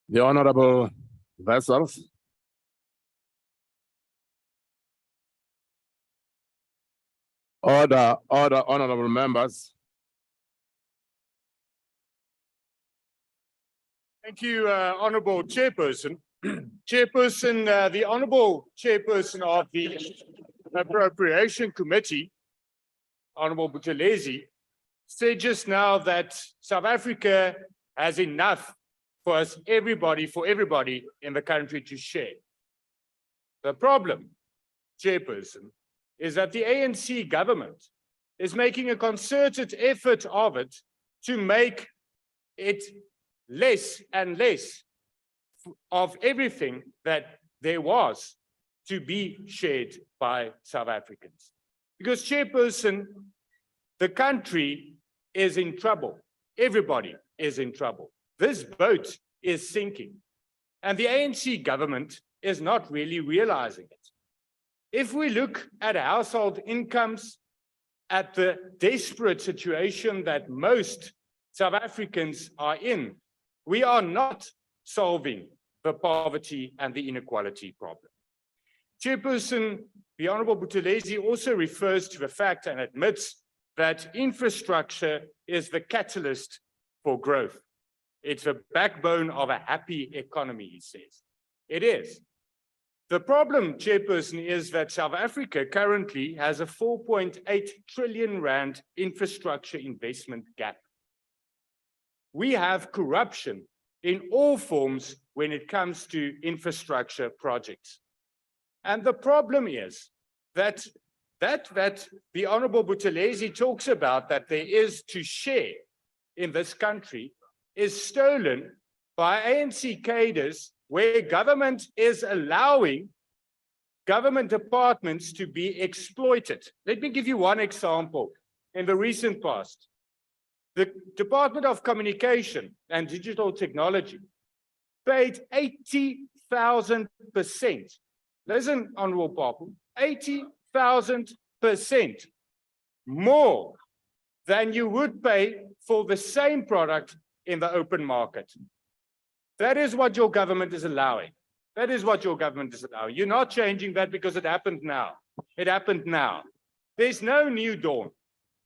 The Honorable Vessels. Order, honorable members. Thank you, Honourable Chairperson. Chairperson, the Honourable Chairperson of the Appropriation Committee, Honourable Buthelezi, said just now that South Africa has enough for everybody in the country to share. The problem, Chairperson, is that the ANC government is making a concerted effort of it to make it less and less of everything that there was to be shared by South Africans. Because, Chairperson, the country is in trouble. Everybody is in trouble. This boat is sinking. And the ANC government is not really realizing it. If we look at household incomes, at the desperate situation that most South Africans are in, we are not solving the poverty and the inequality problem. Chairperson, the Honourable Buthelezi also refers to the fact and admits that infrastructure is the catalyst for growth. It's the backbone of a happy economy, he says. It is. The problem, Chairperson, is that South Africa currently has a 4.8 trillion rand infrastructure investment gap. We have corruption in all forms when it comes to infrastructure projects. And the problem is that the Honourable Buthelezi talks about that there is to share in this country is stolen by ANC cadres, where government is allowing government departments to be exploited. Let me give you one example. In the recent past, the Department of Communication and Digital Technology paid 80,000%. Listen, Honourable Papu, 80,000% more than you would pay for the same product in the open market. That is what your government is allowing. That is what your government is allowing. You're not changing that because it happened now. It happened now. There's no new dawn.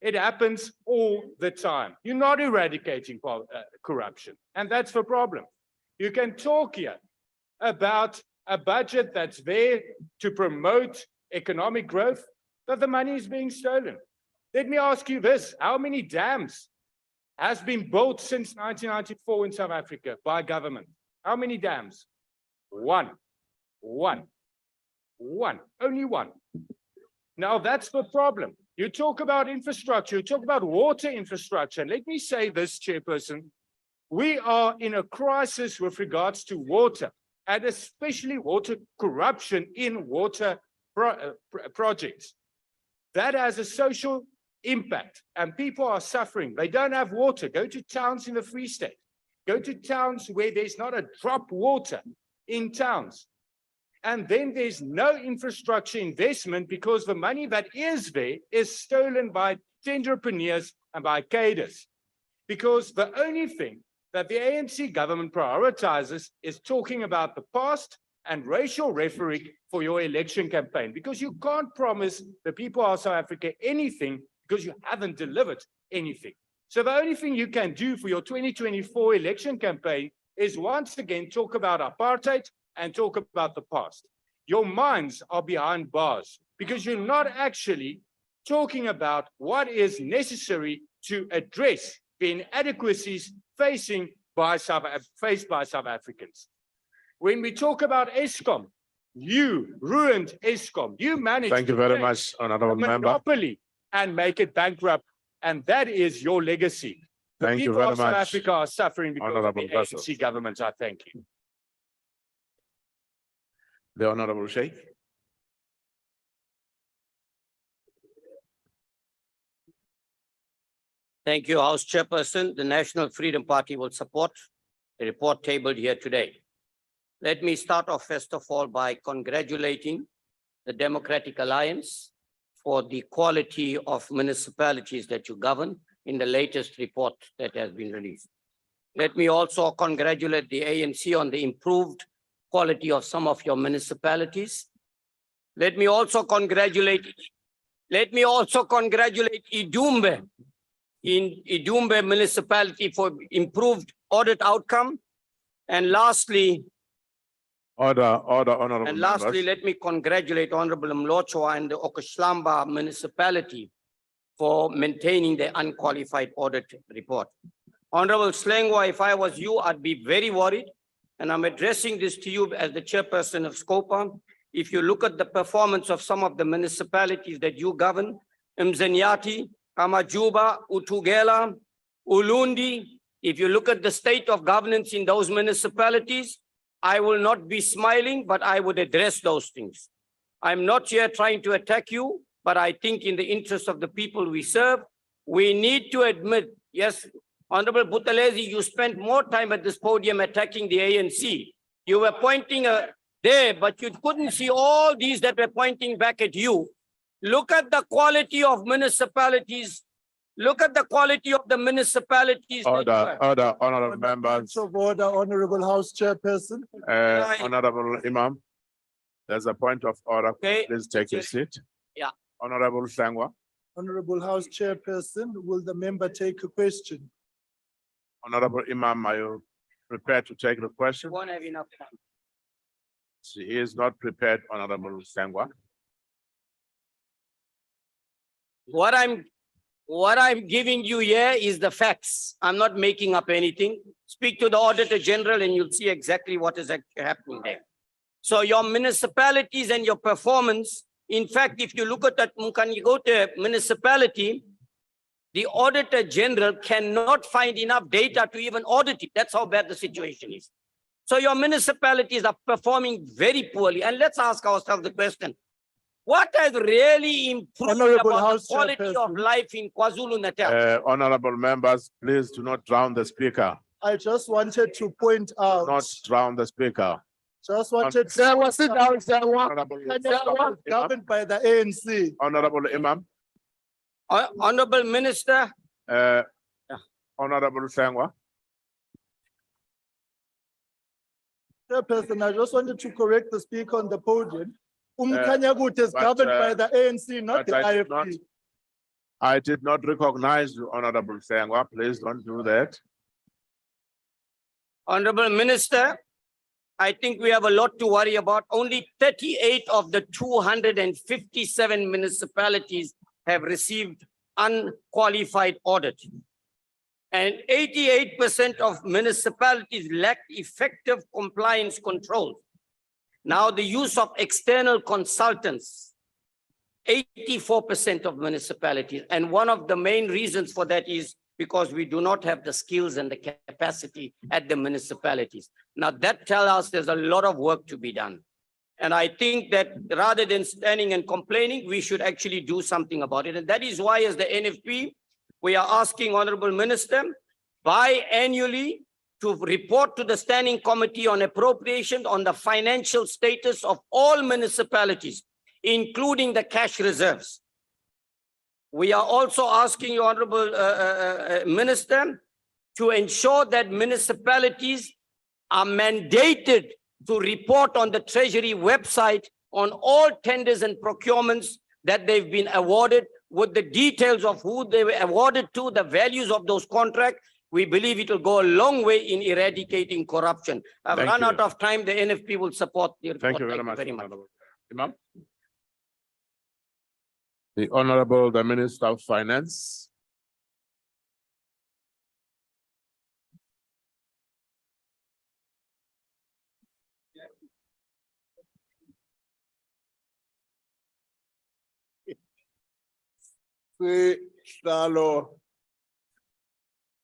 It happens all the time. You're not eradicating corruption. And that's the problem. You can talk here about a budget that's there to promote economic growth, but the money is being stolen. Let me ask you this. How many dams has been built since 1994 in South Africa by government? How many dams? One. Only one. Now that's the problem. You talk about infrastructure, you talk about water infrastructure. And let me say this, Chairperson, we are in a crisis with regards to water, and especially water corruption in water projects. That has a social impact, and people are suffering. They don't have water. Go to towns in the Free State. Go to towns where there's not a drop water in towns. And then there's no infrastructure investment because the money that is there is stolen by entrepreneurs and by cadres. Because the only thing that the ANC government prioritizes is talking about the past and racial rhetoric for your election campaign. Because you can't promise the people of South Africa anything because you haven't delivered anything. So the only thing you can do for your 2024 election campaign is once again talk about apartheid and talk about the past. Your minds are behind bars because you're not actually talking about what is necessary to address the inadequacies faced by South Africans. When we talk about Eskom, you ruined Eskom. You managed Thank you very much, honourable member. Monopoly and make it bankrupt, and that is your legacy. Thank you very much. South Africa are suffering because Honourable of the ANC government. I thank you. The Honourable Sheikh. Thank you, House Chairperson. The National Freedom Party will support the report tabled here today. Let me start off, first of all, by congratulating the Democratic Alliance for the quality of municipalities that you govern in the latest report that has been released. Let me also congratulate the ANC on the improved quality of some of your municipalities. Let me also congratulate Idumbe in Idumbe municipality for improved audit outcome. And lastly, Order, honorable members. let me congratulate Honorable Mlochwa and the Okashlamba municipality for maintaining the unqualified audit report. Honorable Slengwa, if I was you, I'd be very worried. And I'm addressing this to you as the chairperson of SCOPA. If you look at the performance of some of the municipalities that you govern, Mzanyati, Amajuba, Utugela, Ulundi, if you look at the state of governance in those municipalities, I will not be smiling, but I would address those things. I'm not here trying to attack you, but I think in the interest of the people we serve, we need to admit, yes, Honorable Buthelezi, you spent more time at this podium attacking the ANC. You were pointing there, but you couldn't see all these that were pointing back at you. Look at the quality of municipalities. Look at the quality of the municipalities. Order, honorable members. Point of order, Honorable House Chairperson. Honorable Imam. There's a point of order. Okay. Please take your seat. Yeah. Honorable Sangwa. Honorable House Chairperson, will the member take a question? Honorable Imam, are you prepared to take the question? Won't have enough time. She is not prepared, Honorable Sangwa. What I'm giving you here is the facts. I'm not making up anything. Speak to the Auditor General and you'll see exactly what is actually happening there. So your municipalities and your performance, in fact, if you look at that, when you go to municipality, the Auditor General cannot find enough data to even audit it. That's how bad the situation is. So your municipalities are performing very poorly. And let's ask ourselves the question, what has really improved Honorable about the House quality of Chairperson. life in KwaZulu-Natal? Honorable members, please do not drown the speaker. I just wanted to point out. Not drown the speaker. Just wanted. Honorable Imam. Governed by the ANC. Honorable Imam. Honorable Minister, Honorable Sangwa. Chairperson, I just wanted to correct the speaker on the podium. Umkhanyakude is governed by the ANC, not the but I did IFP. I did not recognize you, Honorable Sangwa. Please don't do that. Honorable Minister, I think we have a lot to worry about. Only 38 of the 257 municipalities have received unqualified audit. And 88% of municipalities lack effective compliance controls. Now, the use of external consultants, 84% of municipalities. And one of the main reasons for that is because we do not have the skills and the capacity at the municipalities. Now, that tells us there's a lot of work to be done. And I think that rather than standing and complaining, we should actually do something about it. And that is why, as the NFP, we are asking Honorable Minister biannually to report to the Standing Committee on Appropriation on the financial status of all municipalities, including the cash reserves. We are also asking you, Honorable Minister, to ensure that municipalities are mandated to report on the Treasury website on all tenders and procurements that they've been awarded, with the details of who they were awarded to, the values of those contracts. We believe it will go a long way in eradicating corruption. I've Thank run you. out of time. The NFP will support the report. Thank you very much. Honorable Imam. The Honorable, the Minister of Finance. Sihlalo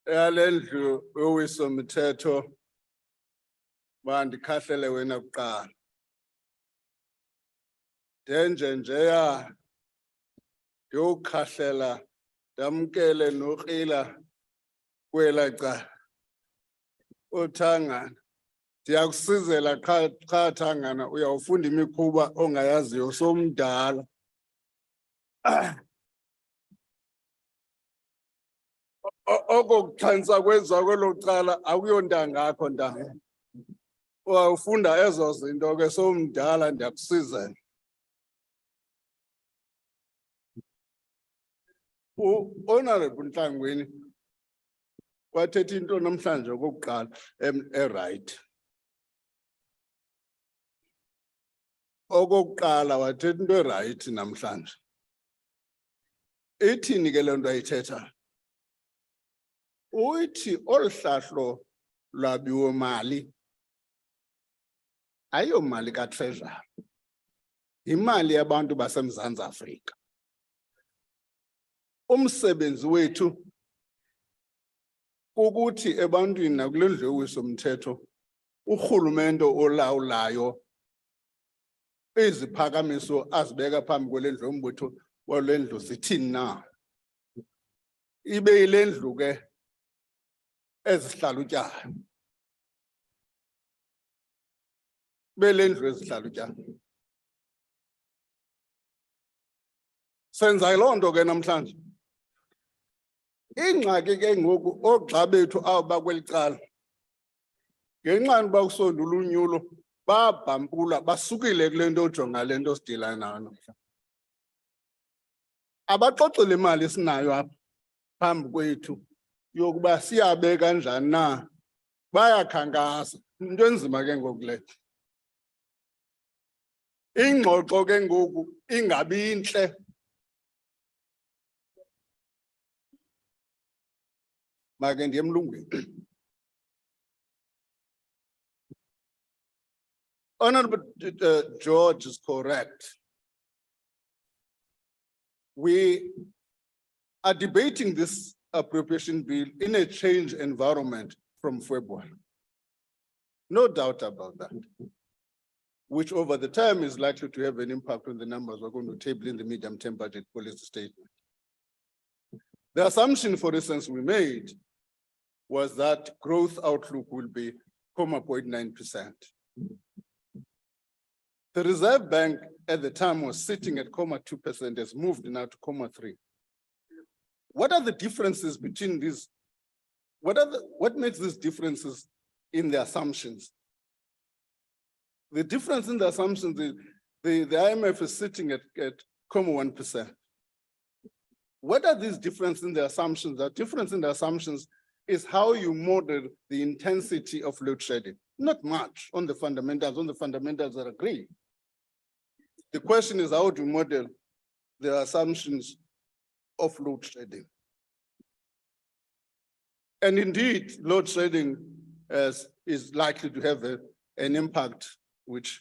yalendlu yowiso mthetho bandikhahlele wena kuqala njeya yokukhahlela damkele nokrila kwela cala uthangana ndiyakusizela qha Thangana uyawufunda imikhuba ongayaziyo somdala. Okokuxhansa kwenziwa kwelo cala akuyondanga yakho ntanga. Ufunda ezo zinto ke somdala ndiyakusizela. Honorable Nhlangwini wathetha into namhlanje okokuqala right. Okokuqala wathetha into right namhlanje. Ithini ke le nto ayithetha? Uyithi oluhlahlo lwabiwo mali ayo mali ka-treasury, imali yabantu baseMzantsi Afrika. Umsebenzi wethu ukuthi ebantwini nakule ndlu yowiso-mthetho urhulumente olawulayo iziphakamiso azibeka phambi kwele ndlu yombutho wale ndlu zithini na. Ibe yile ndlu ke ezihlalutyayo. Belendlu ezihlalutyayo. Senza loo nto ke namhlanje. Ingxaki ke ngoku oogxa bethu aba kweli cala ngenxa yokuba kusondula unyulo babhampula basukile kule nto ojonga le nto sidila nayo namhlanje. Abaxoxile imali esinayo apha phambi kwethu yokuba siyabe kanjani na, bayakhankasa. Into enzima ke ngoku le. Ingxoxo ke ngoku ingabi intle. Make ndiye emlungwini. Honorable George is correct. We are debating this appropriation bill in a changed environment from February. No doubt about that. Which over the time is likely to have an impact on the numbers we're going to table in the medium-term budget policy statement. The assumption, for instance, we made was that growth outlook will be 0.9%. The Reserve Bank at the time was sitting at 0.2%, has moved now to 0.3%. What are the differences between these? What makes these differences in the assumptions? The difference in the assumptions, the IMF is sitting at 0.1%. What are these differences in the assumptions? The difference in the assumptions is how you model the intensity of load shedding. Not much on the fundamentals are agreed. The question is how to model the assumptions of load shedding. And indeed, load shedding is likely to have an impact which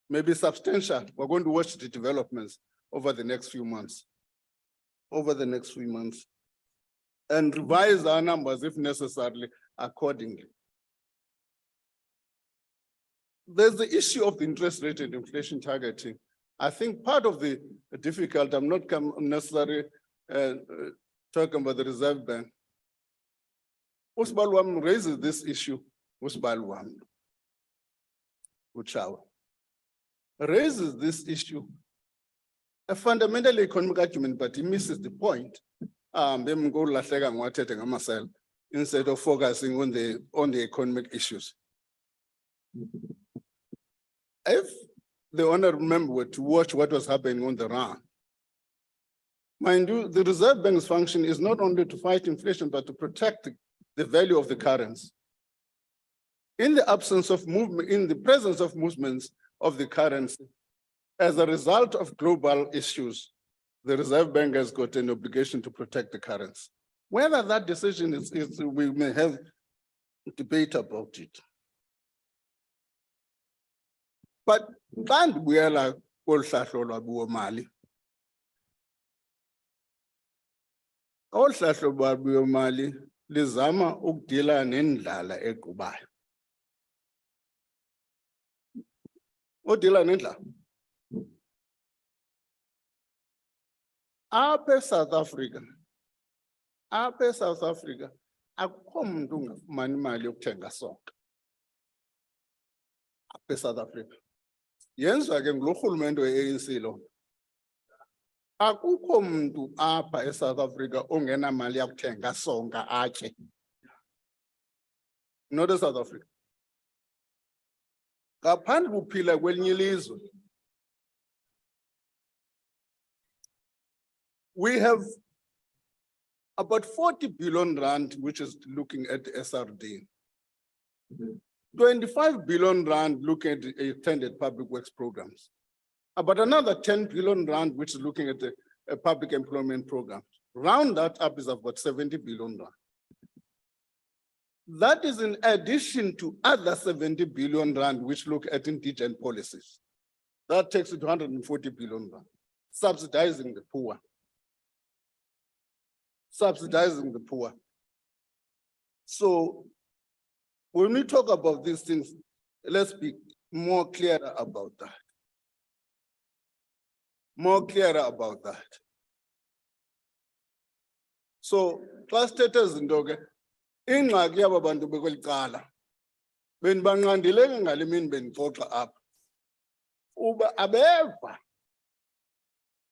may be substantial. We're going to watch the developments over the next few months. And revise our numbers if necessary accordingly. There's the issue of the interest rate and inflation targeting. I think part of the difficulty, I'm not necessarily talking about the Reserve Bank. Usbalwam raises this issue, Usbalwam, Uchawa, raises this issue, a fundamental economic argument, but he misses the point. Instead of focusing on the economic issues. If the honorable member were to watch what was happening on the ground, mind you, the Reserve Bank's function is not only to fight inflation, but to protect the value of the currency. In the absence of movement, in the presence of movements of the currency, as a result of global issues, the Reserve Bank has got an obligation to protect the currency. Whether that decision is we may have debate about it. But can't we allow all mali? All mali lizama ukudila nendlala equbayo. Udila nendlala. Apha South Africa, akukho muntu ungafumani imali yokuthenga sonke. Apha South Africa. Yenziwa ke ngulo rhulumente we-ANC lo. Akukho mntu apha eSouth Africa ongenamali yakuthenga sonka atye. Not eSouth Africa. Ngaphandle uphila kwelinye ilizwe. We have about 40 billion rand, which is looking at SRD. 25 billion rand looking at the extended public works programs. About another 10 billion rand, which is looking at the public employment program. Round that up is about 70 billion rand. That is in addition to other 70 billion rand, which look at indigent policies. That takes it to 140 billion rand, subsidizing the poor. Subsidizing the poor. So when we talk about these things, let's be more clear about that. More clearer about that. So, class status in Doge, in Magyar Bantu Bekel Kala, when Bangandileg and Alimin Ben Kota up. Uba Abeva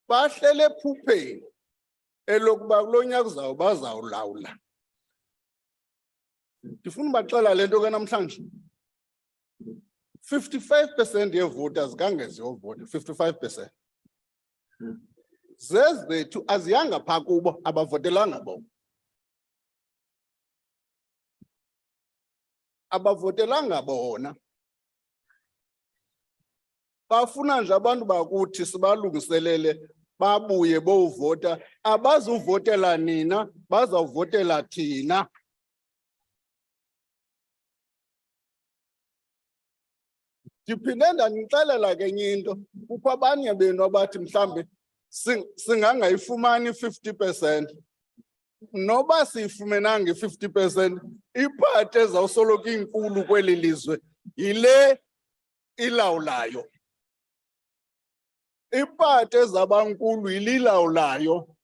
Bashele Pupe, Elok Baglonia Baza Laula. Tifun Batala Lendoganam sanction. 55% of voters ganges your vote, 55%. Says they to as younger Pakuba about votelanga bo. About votelanga bona. Bafuna nje abantu bakuthi sibalungiselele babuye bovota abazuvotela nina bazavotela thina. Diphinda ngixelela kenye into kukho abanye benu abathi mhlambe singangayifumani 50%. Noba siyifumenanga 50%, iphathi ezawusoloku inkulu kweli lizwe yile ilawulayo. Iphathi ezabankulu yililawulayo.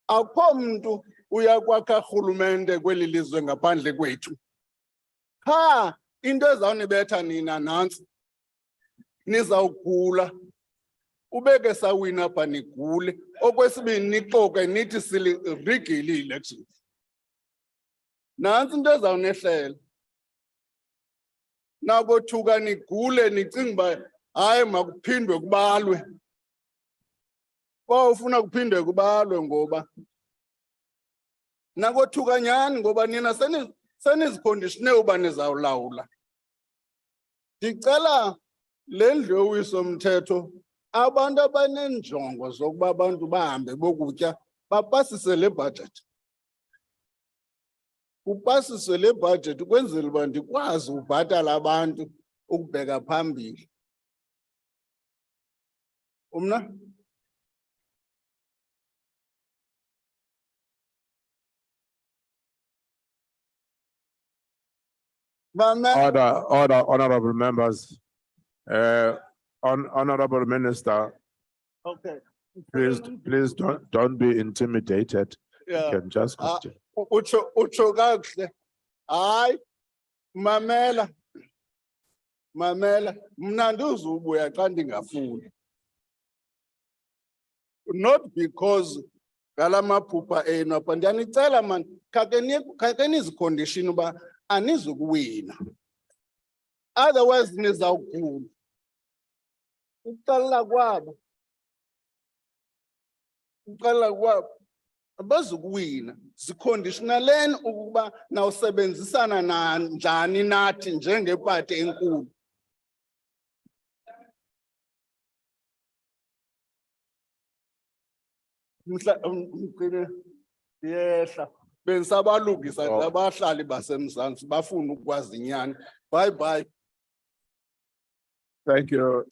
Akho mntu uyakwakha urhulumente kweli lizwe ngaphandle kwethu. Ha, into ezawunibetha nina nantsi. Nizawugula ubeke sawina apha nigule okwesibini nixoke nithi silirigile elections nantsi into ezawunehlela nakothuka nigule nicinga uba hayi makuphindwe kubalwe ufuna kuphindwe kubalwe ngoba nakothuka nyani ngoba nina senizikhondishine uba nizawulawula. Ndicela lendlu yowiso-mthetho abantu abanenjongo zokuba abantu bahambe bokutya bapasise le budget. Upasise le budget ukwenzela uba ndikwazi ubhatala abantu ukubheka phambili. Umna? Order, honorable members. Honorable Minister, Okay. please don't be intimidated. Yeah. You can just continue. Utsho kakuhle. Hayi, mamela. Mna ndizubuya xa ndingafuni. Not because ngalamaphupha enu apha ndiyanicela man khake nizicondition uba anizukuwina. Otherwise nizawugula. Uqala kwabo abazukuwina ziconditionaleni ukuba nawusebenzisana njani nathi njengephathi enkulu. Mhlawumbe yehla bensabalungisa abahlali basemzantsi bafuna ukwazi inyani. Bye. Thank you.